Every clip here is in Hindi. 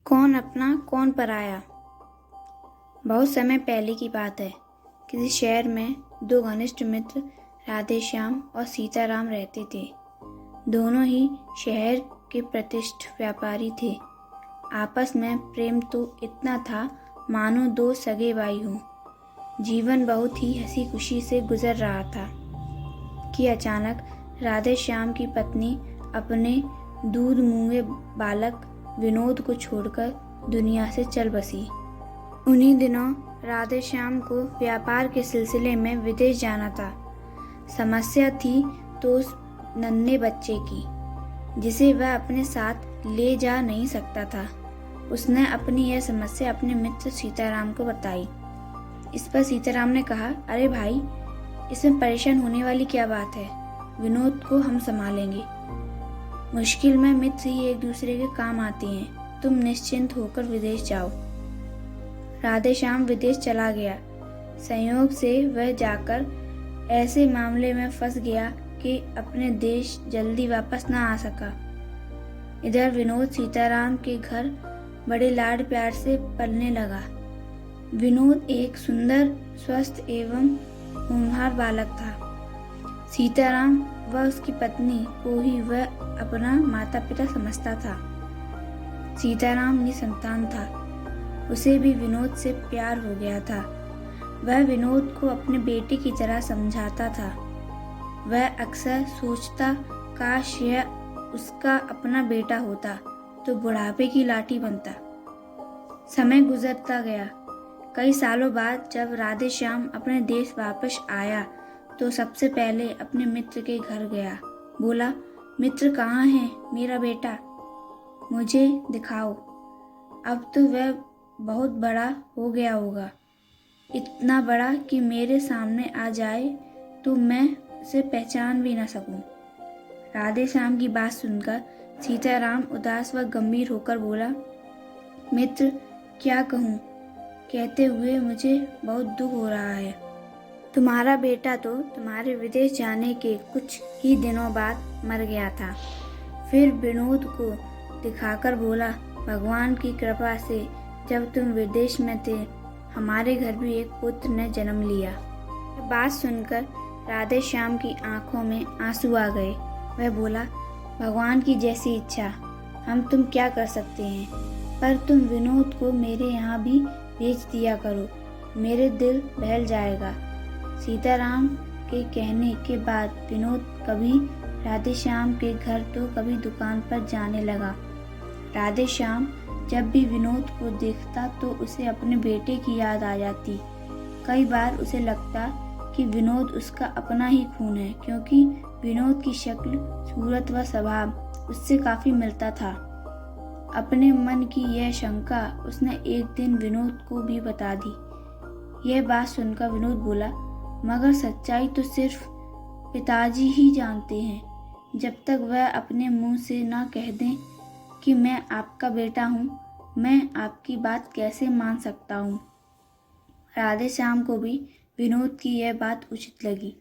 कौन अपना कौन पराया। बहुत समय पहले की बात है। किसी शहर में दो घनिष्ठ मित्र राधेश्याम और सीताराम रहते थे। दोनों ही शहर के प्रतिष्ठित व्यापारी थे। आपस में प्रेम तो इतना था मानो दो सगे भाई हों। जीवन बहुत ही हंसी खुशी से गुजर रहा था कि अचानक राधेश्याम की पत्नी अपने दूध मुँहे बालक विनोद को छोड़कर दुनिया से चल बसी। उन्हीं दिनों राधेश्याम को व्यापार के सिलसिले में विदेश जाना था। समस्या थी तो उस नन्हे बच्चे की, जिसे वह अपने साथ ले जा नहीं सकता था। उसने अपनी यह समस्या अपने मित्र सीताराम को बताई। इस पर सीताराम ने कहा, अरे भाई, इसमें परेशान होने वाली क्या बात है, विनोद को हम संभालेंगे। मुश्किल में मित्र ही एक दूसरे के काम आते हैं। तुम निश्चिंत होकर विदेश जाओ। राधेश्याम विदेश चला गया। संयोग से वह जाकर ऐसे मामले में फंस गया कि अपने देश जल्दी वापस न आ सका। इधर विनोद सीताराम के घर बड़े लाड प्यार से पलने लगा। विनोद एक सुंदर, स्वस्थ एवं होनहार बालक था। सीताराम व उसकी पत्नी को ही वह अपना माता पिता समझता था। सीताराम निसंतान था। उसे भी विनोद से प्यार हो गया था। वह विनोद को अपने बेटे की तरह समझाता था। वह अक्सर सोचता, काश यह उसका अपना बेटा होता तो बुढ़ापे की लाठी बनता। समय गुजरता गया। कई सालों बाद जब राधेश्याम अपने देश वापस आया तो सबसे पहले अपने मित्र के घर गया। बोला, मित्र कहाँ है मेरा बेटा, मुझे दिखाओ। अब तो वह बहुत बड़ा हो गया होगा, इतना बड़ा कि मेरे सामने आ जाए तो मैं उसे पहचान भी ना सकूं। राधेश्याम की बात सुनकर सीताराम उदास व गंभीर होकर बोला, मित्र, क्या कहूँ, कहते हुए मुझे बहुत दुख हो रहा है। तुम्हारा बेटा तो तुम्हारे विदेश जाने के कुछ ही दिनों बाद मर गया था। फिर विनोद को दिखाकर बोला, भगवान की कृपा से जब तुम विदेश में थे हमारे घर भी एक पुत्र ने जन्म लिया। बात सुनकर राधेश्याम की आंखों में आंसू आ गए। वह बोला, भगवान की जैसी इच्छा, हम तुम क्या कर सकते हैं, पर तुम विनोद को मेरे यहाँ भी भेज दिया करो, मेरे दिल बहल जाएगा। सीताराम के कहने के बाद विनोद कभी राधेश्याम के घर तो कभी दुकान पर जाने लगा। राधेश्याम जब भी विनोद को देखता तो उसे अपने बेटे की याद आ जाती। कई बार उसे लगता कि विनोद उसका अपना ही खून है, क्योंकि विनोद की शक्ल, सूरत व स्वभाव उससे काफी मिलता था। अपने मन की यह शंका उसने एक दिन विनोद को भी बता दी। यह बात सुनकर विनोद बोला, मगर सच्चाई तो सिर्फ पिताजी ही जानते हैं। जब तक वह अपने मुंह से ना कह दें कि मैं आपका बेटा हूँ, मैं आपकी बात कैसे मान सकता हूँ। राधेश्याम को भी विनोद की यह बात उचित लगी।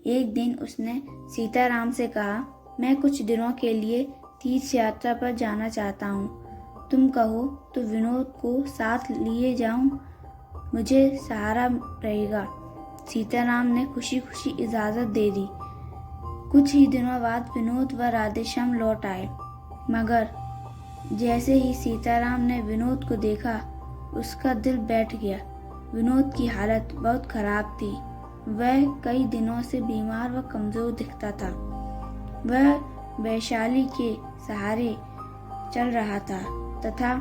एक दिन उसने सीताराम से कहा, मैं कुछ दिनों के लिए तीर्थ यात्रा पर जाना चाहता हूँ। तुम कहो तो विनोद को साथ लिए जाऊँ, मुझे सहारा रहेगा। सीताराम ने खुशी खुशी इजाज़त दे दी। कुछ ही दिनों बाद विनोद व राधेश्याम लौट आए, मगर जैसे ही सीताराम ने विनोद को देखा उसका दिल बैठ गया। विनोद की हालत बहुत खराब थी। वह कई दिनों से बीमार व कमज़ोर दिखता था। वह वैशाली के सहारे चल रहा था तथा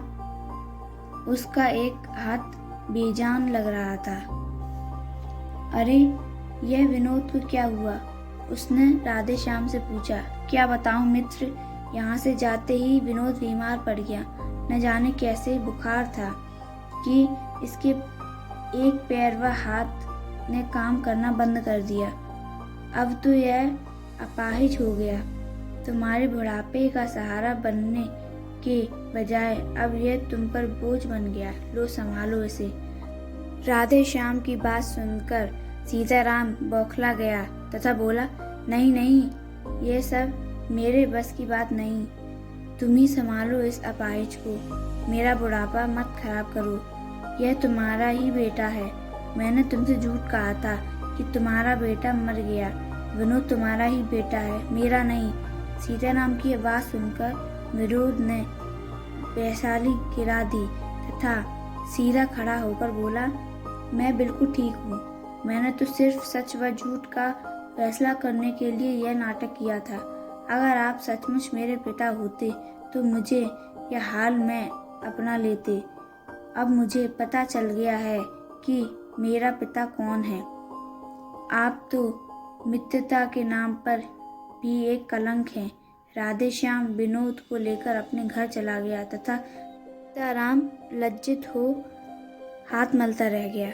उसका एक हाथ बेजान लग रहा था। अरे, यह विनोद को क्या हुआ, उसने राधेश्याम से पूछा। क्या बताऊं मित्र, यहाँ से जाते ही विनोद बीमार पड़ गया। न जाने कैसे बुखार था कि इसके एक पैर व हाथ ने काम करना बंद कर दिया। अब तो यह अपाहिज हो गया। तुम्हारे बुढ़ापे का सहारा बनने के बजाय अब यह तुम पर बोझ बन गया। लो, संभालो इसे। राधेश्याम की बात सुनकर सीताराम बौखला गया तथा बोला, नहीं नहीं, ये सब मेरे बस की बात नहीं। तुम ही संभालो इस अपाहिज को, मेरा बुढ़ापा मत खराब करो। यह तुम्हारा ही बेटा है। मैंने तुमसे झूठ कहा था कि तुम्हारा बेटा मर गया। विनोद तुम्हारा ही बेटा है, मेरा नहीं। सीताराम की आवाज़ सुनकर विनोद ने वैशाली गिरा दी तथा सीधा खड़ा होकर बोला, मैं बिल्कुल ठीक हूँ। मैंने तो सिर्फ सच व झूठ का फैसला करने के लिए यह नाटक किया था। अगर आप सचमुच मेरे पिता होते तो मुझे यह हाल में अपना लेते। अब मुझे पता चल गया है कि मेरा पिता कौन है। आप तो मित्रता के नाम पर भी एक कलंक हैं। राधेश्याम विनोद को लेकर अपने घर चला गया तथा सीताराम लज्जित हो हाथ मलता रह गया।